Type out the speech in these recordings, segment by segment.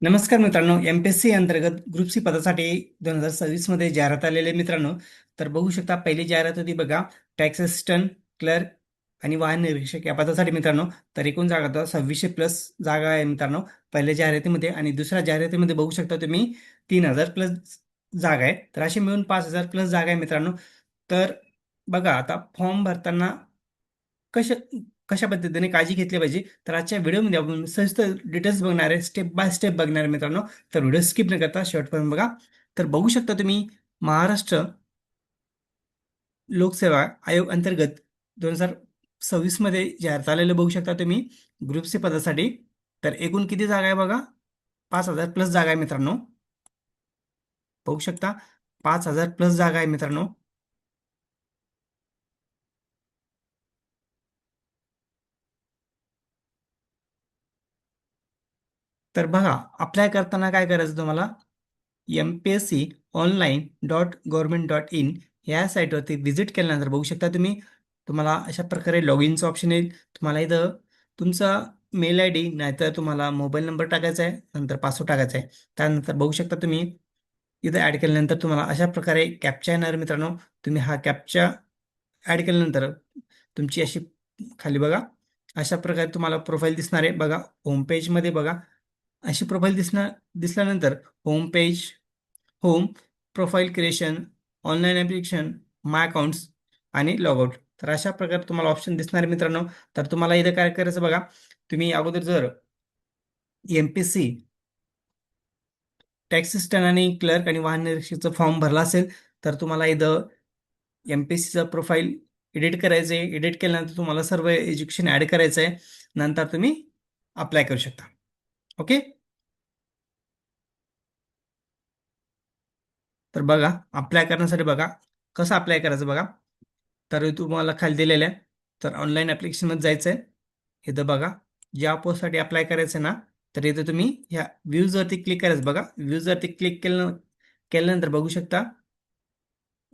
नमस्कार मित्रांनो, एमपीएससी अंतर्गत ग्रुप सी पदासाठी 2026 मध्ये जाहिरात आलेले मित्रांनो. तर बघू शकता, पहिली जाहिरात होती बघा, टॅक्स असिस्टंट, क्लर्क आणि वाहन निरीक्षक या पदासाठी मित्रांनो. तर एकूण जागा होता 2600 प्लस जागा आहे मित्रांनो पहिल्या जाहिरातीमध्ये. आणि दुसऱ्या जाहिरातीमध्ये बघू शकता तुम्ही 3000 प्लस जागा आहे. तर अशी मिळून 5000 प्लस जागा आहे मित्रांनो. तर बघा, आता फॉर्म भरताना कशा कशा पद्धतीने काळजी घेतली पाहिजे, तर आजच्या व्हिडिओमध्ये आपण सविस्तर डिटेल्स बघणार आहे, स्टेप बाय स्टेप बघणार आहे मित्रांनो. तर व्हिडिओ स्किप न करता शेवटपर्यंत बघा. तर बघू शकता तुम्ही, महाराष्ट्र लोकसेवा आयोग अंतर्गत 2026 मध्ये जाहीर झालेलं बघू शकता तुम्ही, ग्रुप सी पदासाठी. तर एकूण किती जागा आहे बघा, 5000 प्लस जागा आहे मित्रांनो. बघू शकता, 5000 प्लस जागा आहे मित्रांनो. तर बघा, अप्लाय करताना काय करायचं तुम्हाला, MPSC online.government.in या साईटवरती व्हिजिट केल्यानंतर बघू शकता तुम्ही, तुम्हाला अशा प्रकारे लॉग इनचं ऑप्शन येईल. तुम्हाला इथं तुमचा मेल आय डी नाहीतर तुम्हाला मोबाईल नंबर टाकायचा आहे, नंतर पासवर्ड टाकायचा आहे. त्यानंतर बघू शकता तुम्ही, इथं ॲड केल्यानंतर तुम्हाला अशा प्रकारे कॅप्चा येणार मित्रांनो. तुम्ही हा कॅप्चा ॲड केल्यानंतर तुमची अशी खाली बघा, अशा प्रकारे तुम्हाला प्रोफाईल दिसणार आहे बघा. होम पेजमध्ये बघा, अशी प्रोफाईल दिसल्यानंतर home page, home, profile creation, online application, my accounts आणि लॉगआउट. तर अशा प्रकारे तुम्हाला ऑप्शन दिसणार आहे मित्रांनो. तर तुम्हाला इथं काय करायचं बघा, तुम्ही अगोदर जर MPSC टॅक्स असिस्टंट आणि क्लर्क आणि वाहन निरीक्षकचा फॉर्म भरला असेल, तर तुम्हाला इथं MPSCचं प्रोफाईल एडिट करायचं आहे. एडिट केल्यानंतर तुम्हाला सर्व एज्युकेशन ॲड करायचं आहे. नंतर तुम्ही अप्लाय करू शकता. ओके. तर बघा, अप्लाय करण्यासाठी बघा, कसं अप्लाय करायचं बघा. तर तुम्हाला खाली दिलेलं आहे, तर ऑनलाईन ॲप्लिकेशनमध्ये जायचं आहे. इथं बघा, ज्या पोस्टसाठी अप्लाय करायचं आहे ना, तर इथं तुम्ही ह्या व्ह्यूजवरती क्लिक करायचं बघा. व्ह्यूजवरती क्लिक केल्यानंतर बघू शकता,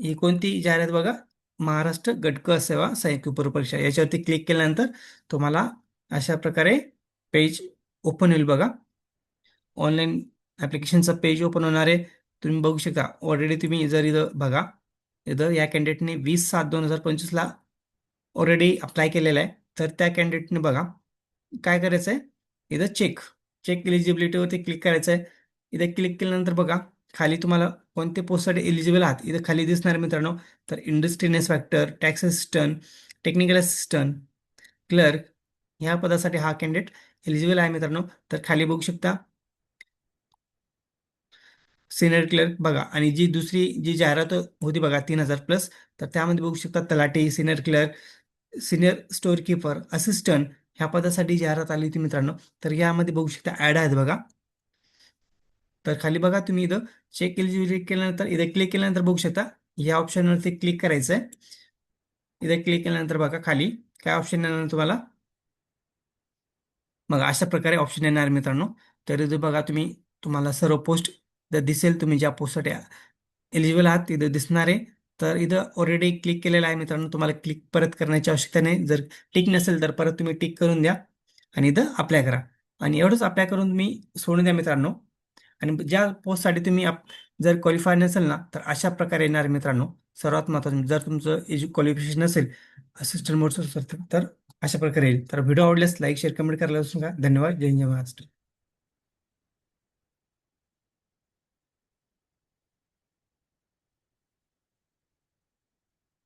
ही कोणती जाहिरात बघा, महाराष्ट्र गटक सेवा सहाय्यक परीक्षा, याच्यावरती क्लिक केल्यानंतर तुम्हाला अशा प्रकारे पेज ओपन होईल बघा. ऑनलाईन ॲप्लिकेशनचं पेज ओपन होणार आहे. तुम्ही बघू शकता, ऑलरेडी तुम्ही जर इथं बघा, इथं या कॅन्डिडेटने 20/7/2025 ऑलरेडी अप्लाय केलेला आहे. तर त्या कॅन्डिडेटने बघा काय करायचं आहे, इथं चेक चेक एलिजिबिलिटीवरती क्लिक करायचं आहे. इथे क्लिक केल्यानंतर बघा, खाली तुम्हाला कोणते पोस्टसाठी एलिजिबल आहात इथं खाली दिसणार मित्रांनो. तर industry inspector, tax assistant, technical assistant, clerk ह्या पदासाठी हा कॅन्डिडेट एलिजिबल आहे मित्रांनो. तर खाली बघू शकता सिनियर क्लर्क बघा, आणि जी दुसरी जी जाहिरात होती बघा 3000 प्लस, तर त्यामध्ये बघू शकता तलाठी, senior clerk, senior store keeper, assistant ह्या पदासाठी जाहिरात आली होती मित्रांनो. तर यामध्ये बघू शकता ॲड आहेत बघा. तर खाली बघा, तुम्ही इथं चेक एलिजिबिलिटी केल्यानंतर इथे क्लिक केल्यानंतर बघू शकता, या ऑप्शनवरती क्लिक करायचं आहे. इथे क्लिक केल्यानंतर बघा खाली काय ऑप्शन येणार तुम्हाला, मग अशा प्रकारे ऑप्शन येणार मित्रांनो. तर इथे बघा, तुम्हाला सर्व पोस्ट जर दिसेल, तुम्ही ज्या पोस्टसाठी एलिजिबल आहात तिथं दिसणार आहे. तर इथं ऑलरेडी क्लिक केलेलं आहे मित्रांनो, तुम्हाला क्लिक परत करण्याची आवश्यकता नाही. जर टिक नसेल तर परत तुम्ही टिक करून द्या आणि इथं अप्लाय करा. आणि एवढंच अप्लाय करून तुम्ही सोडून द्या मित्रांनो. आणि ज्या पोस्टसाठी तुम्ही जर क्वालिफाय नसेल ना, तर अशा प्रकारे येणार मित्रांनो. सर्वात महत्त्वाचं, जर तुमचं क्वालिफिकेशन नसेल असिस्टंट मोडचं तर अशा प्रकारे येईल. तर व्हिडिओ आवडल्यास लाईक, शेअर, कमेंट करायला विसरू नका. धन्यवाद. जय हिंद, जय महाराष्ट्र.